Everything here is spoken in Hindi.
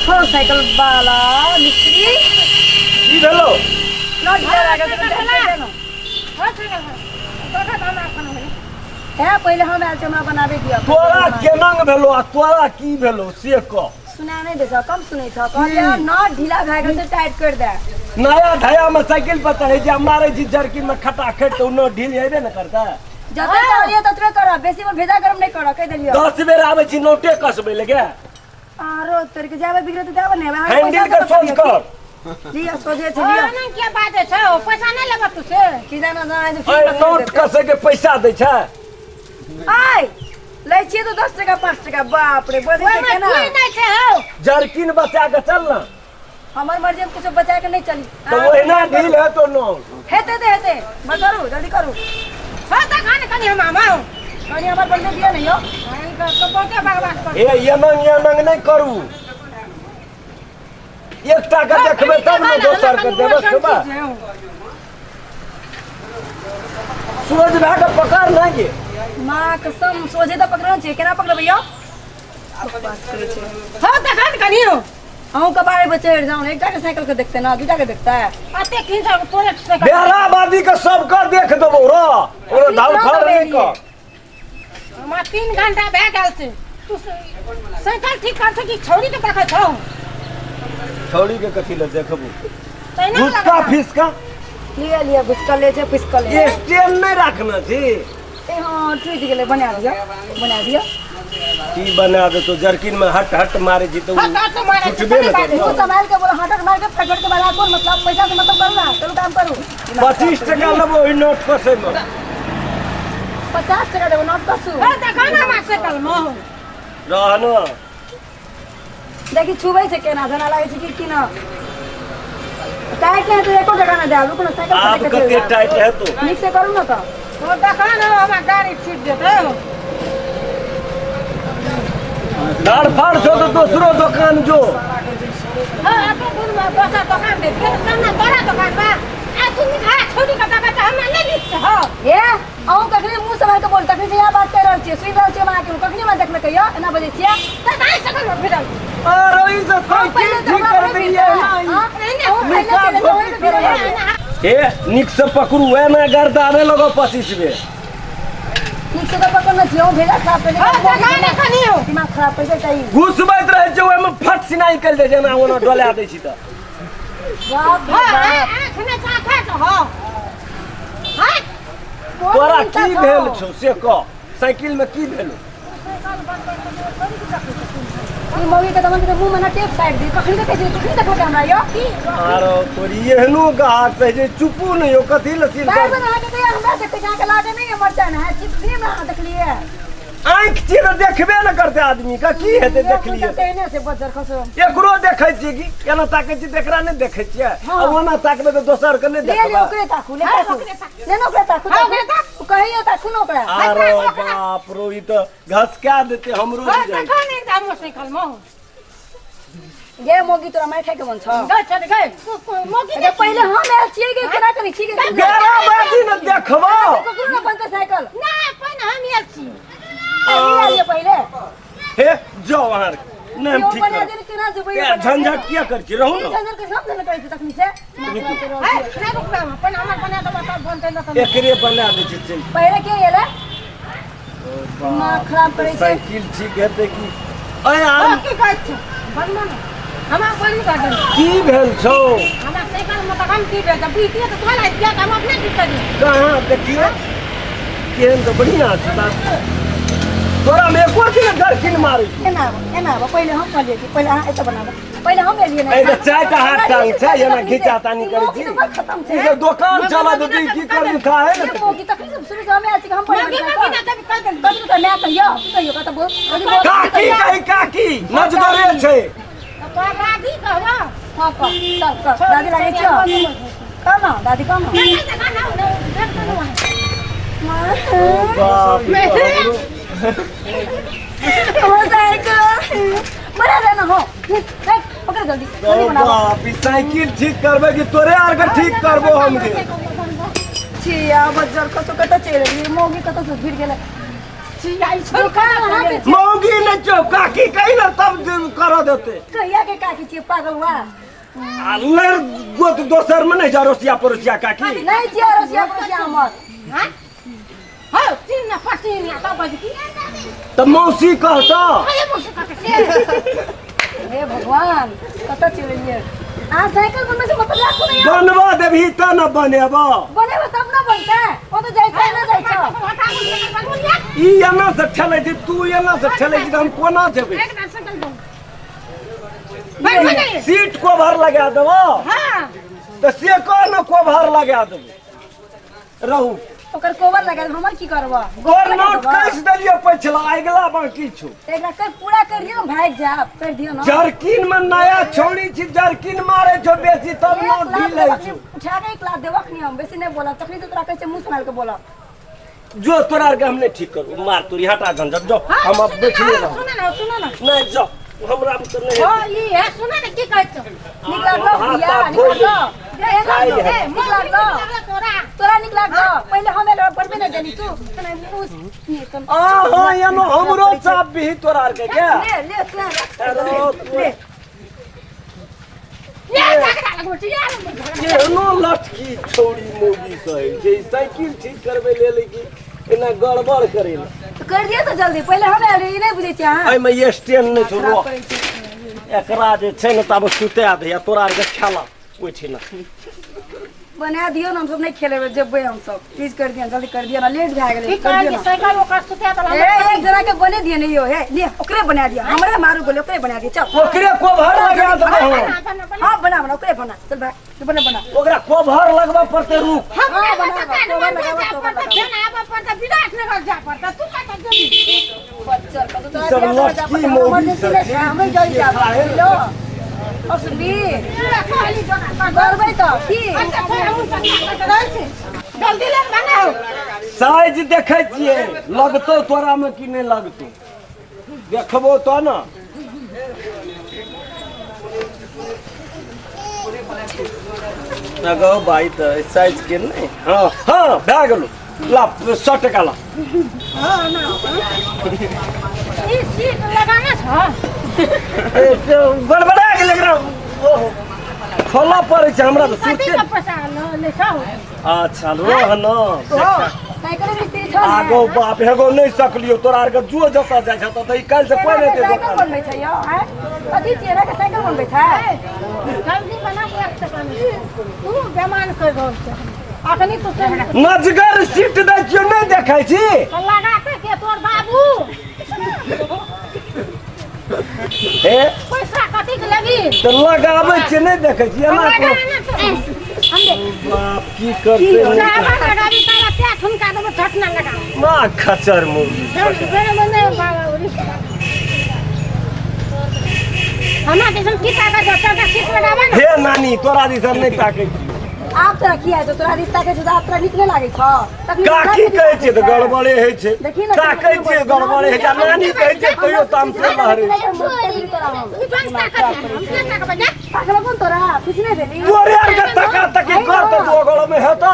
हो साइकिल वाला मिस्त्री की भेलो न ढिला लागल त ढिला न हो साइकिल तोरा त हमरा खाना होले है पहिले हम आयल छमा बनाबे दिया तोरा केनंग भेलो आ तोरा की भेलो से क सुना नहीं दे कम सुनै छ कहलिया न ढिला भए गेल त टाइट कर दे नया धया में साइकिल पर चढ़े जे मारे जी जर्किन में खटाखट तो न ढील हेबे न करता जते कहलिए ततरे कर बेसी में भेजा गरम नहीं कर कह देलियो 10 बेर आवे छी नोटे कसबे लगे आरो तोर के जाबे बिगड़त देब ने हैंडल के सोच कर लिया सोचे छ हो लिया ना क्या बात है छौ पैसा नहीं लेबा तू से की जाना जाना जे अरे नोट कसे के पैसा दे छै आय लै छिए तो 10 टका 5 टका बाप रे बजे के केना कोई नहीं छे हो जर्किन बचा के चल ना हमर मर्जी में कुछ बचा के नहीं चली तो ओहिना ढील है तो नो हेते दे हेते मैं करू जल्दी करू हो त खाने कनी हम आमाओ कनी हमर बंदे दिया नहीं हो तो बोके बकवास कर ए ये नंग नहीं करू एकटा के देखबे तब न दोसर के देबे सुबह सूरज भाग के पकड़ ना ये मां कसम सोझे तो पकड़ना चाहिए केना पकड़ भैया बकवास करे छे हो त खाने कनी हो अहूं कबाड़े बच्चे हट जाऊं एकटा के साइकिल के देखते ना दूटा के देखता है अते की सब तोरे से बेहराबादी के सब का देख देबो रो और धाल फाड़ नहीं कर हम 3 घंटा भए गेल से तू साइकिल ठीक कर सकी छौरी के देखै छौ छौड़ी के कथी ले देखबू तैने घुसका फिसका लिया लिया घुसका ले छे पिसका ले ये स्टैंड नहीं रखना थी ए हां ठीक गेले बना दिया की बना दे तो जर्किन में हट हट मारे जी तो हट मारे छुटबे न करे तू संभाल के बोला हटक मार के फटफट के बड़ा कौन मतलब पैसा से मतलब करू ना चलो काम करू 25 टका लेबो ओहि नोट कसे में 50 टका देबो नोट कसू हो त खाना में साइकिल में रहनो देखी छुबै से केना जना लागे छै कि ना टाइट है तो एको टका ना दे रुक ना साइकिल आप कते टाइट है तो ठीक से करू ना तो हो त खाना हमरा गाड़ी छीट देते दाढ़ फाड़ छो तो दूसरो दुकान जो हां आपे दूर में दोसर दुकान दे फिर सामने तोरा दुकान बा आ तू खा छोटी का का हमरा ले ली हो ए अहूं कखनी मुंह संभाल के बोल तखनी से यह बात कर रहल छियै सुई रहल छियै मां के कखनी में देखले कहियो एना बजे छियै त दाई सकल में फिरल अरे ई सब साइकिल ठीक कर दिए ए निक से पकड़ू है ना गर्दाने लगो 25 बे ठीक से तो पकड़ना छियै भेजा खराब पे हो त खाने कनी हो दिमाग खराब पैसे चाहिए घुसबैत रहे छै ओय में फट सिनाई कर दे जेना ओना डोला दै छी त बाप हो रे बाप आँख में साथा तो हो हां तोरा की भेल छौ से क साइकिल में की भेल ई मौगी के दमन के मुंह में ना टेप साइड दी कखनी देखे छी कखनी देखो हमरा यो आरो तोरी एहनो गाहक से जे चुपू नहीं हो कथी लसील बार बार आके दे हमरा देखते जाके के लागे नहीं है मरचा ना है चिपनी में हां देखलिए आंख चीर देखबे न करते आदमी का की हेते देख लिए तेने से बजर खसो एकरो देखै छी कि केना ताकै छी देखरा नहीं देखै छियै आ ओना ताकबे तो दोसर के नहीं ले ले देखबा ओकरे ताकू ले ताकू ले नो ओकरे ताकू तू कहियो ताकू नो ओकरा अरे बाप रो ई तो घसका देते हमरो हो जाय त खाने दाम साइकिल में ये मोगी तोरा मार खाए के मन छ गए चल गए मोगी अरे पहले हम आयल छियै के केना करी छी के गेरा बाजी न देखबो पकड़ू ना बनते साइकिल ना अपन हम आयल छी ये पहले हे जो वहां नाम यो ठीक बना कर दे केना जबै ए झंझट किया कर छी रहू न झंझट के सब जन करै छी तखनी से है ना रुक अपन हमर बना दो तब बनते न एकरे बना दे छी चल पहले के येले दिमाग खराब करे छै साइकिल ठीक हेते कि अय आम की कहै छी बनना हमरा बनी कर दे की भेल छौ हमरा साइकिल में त हम की दे जब बीती तो तोला दिया हम अपने की करी कहां देखिए केहन तो बढ़िया छै बात तोरा में एको दिन जर्किन मारै छी एना पहले हम कहलिए कि पहले अहाँ एत बनाबो पहले हम एलिए ना ए चाय का हाथ टांग छै एना घिचा तानी करै छी खत्म छै ई दुकान चला दे की कर दिखा है ना मोगी तखनी से शुरू से हम आयल छी हम पहले मोगी ना तब कर दे कथी तो मैं कहियो कत बोल काकी कही काकी नजदरे छै तो राधी कहवा हां चल दादी लागे छ कम दादी कम बाप रे बना देना हो पकड़ जल्दी बाप ई साइकिल ठीक करबे कि तोरे आर के ठीक करबो हम के छिया बजर कसो कत चल रही मोगी कत से भिड़ गेले छिया ई छोड़ का मौगी न चौ काकी कही ना तब कर देते कहिया के काकी छियै पागल हुआ आ लड़ गोत दोसर में नहीं जा रोसिया परोसिया काकी नहीं छियै रसिया परोसिया हमर हां हो तीन ना पसीन ना तब बज की तो मौसी कहता अरे मुझे का हे भगवान कत चलिए आ साइकिल बनने से मतलब लाखों नहीं बनवा देबही त न बनेबा बनेबो तब ना बनता वो तो जाय छै ना जाय छै ई एना से ठेलै छी तू एना से ठेलै छी त हम कोना जेबै एक बार साइकिल दो भाई बने सीट कवर लगा देबो हां तो से को न कवर लगा देबो रहू ओकर कोवर लगा हमर की करबो गोर नोट कैस देलियो पछला अगला बाकी छु एकरा कर पूरा कर दियो भाग जा कर दियो ना जरकिन में नया छोड़ी छी जरकिन मारे छो बेसी तब नोट ढीलै छु उठा के 1 लाख देबक नहीं हम बेसी नहीं बोला तखनी तो तोरा कहै छै मुंह संभाल के बोला जो तोरा के हम नहीं ठीक करू मार तोरी हटा झंझट जो हम अब बैठिए रहो सुनो ना नहीं जो हमरा में तो नहीं हां ई है सुनो ना की कहै छ निकला लो भैया निकला लो तोरा निकला लो पहले हमें लो पढ़बे नहीं देली तू तने मुंह आ हां यानो हमरो चाप भी तोरा के क्या ले तू ले ले जाके गोटी यार केनो लटकी छोड़ी मोगी कहे जे साइकिल ठीक करबे ले लेकी एना गड़बड़ करे तो कर दिया तो जल्दी पहले हमें ई नहीं बुझे छै हां एई में ये स्टैंड नहीं छोड़ो एकरा जे छै न तब सुता दे तोरा के खेला ओठी ना बना दियो ना हम सब नहीं खेले जबे हम सब प्लीज कर दिया जल्दी कर दिया ना लेट भाग गेले कर दियो ना साइकिल ओकर सुता त ए एक जना के बने दिए नहीं हो है ले ओकरे बना दिया हमरा मारू बोले ओकरे बना दिया चल ओकरे कोभर लगा देबो हां बना ओकरे बना चल भाग बना ओकरा कोभर लगबा पड़ते रुक हां बना फेन आबा पड़ता विराट नगर जा पड़ता तू कत जल्दी चल सब लटकी मोगी से हमें जल्दी जा लो और सुनबी करबै तो की जल्दी ले बनाओ साइज देखे छिए लगतो तोरा में कि नहीं लगतो देखबो तो ना लगो भाई तो साइज के नहीं हां हां भए गेलो ला 100 टका ला हां ना ई सीट लगाना छ ए तो बड़बड़ा के लग रहा ओहो खोला पड़े छै हमरा तो कति सुते का पैसा ले छौ अच्छा रोह न साइकिल में तेज छ आगो बाप हेगो नहीं सकलियो तोरा आर के जो जता जाय छ त काल से कोई नहीं दे साइकिल बनबै छै यो हैं कथि चेहरा के साइकिल बनबै छै जल्दी बना के एक सेकंड तू बेमान कर रहल छ अखनी तो से नजगर सीट दै छियो नहीं देखै छी लगाते के तोर बाबू ए पैसा कति के लगी तो लगाबै छी नहीं देखै छी एना को बाप की करते लगाबा लगाबी ताला त्या ठुमका देबो झटना लगा मा खचर मुर्गी बेरे बने बाबा उरी हमा देसन की ताका जता का सीट लगाबा हे नानी तोरा दिसन नहीं ताकै छी आप तोरा किया है तो तोरा रिश्ता के सुधा तोरा नीक नहीं लागे छ काकी कहै छै त गड़बड़े होइ छै ताकै छै गड़बड़े होइ छै नानी कहै छै तइयो ताम से लहरे ई बनता का हम क्या का बजा पागल कौन तोरा कुछ नहीं देली तोरे आर के तका तकी कर त दो गड़ में हेता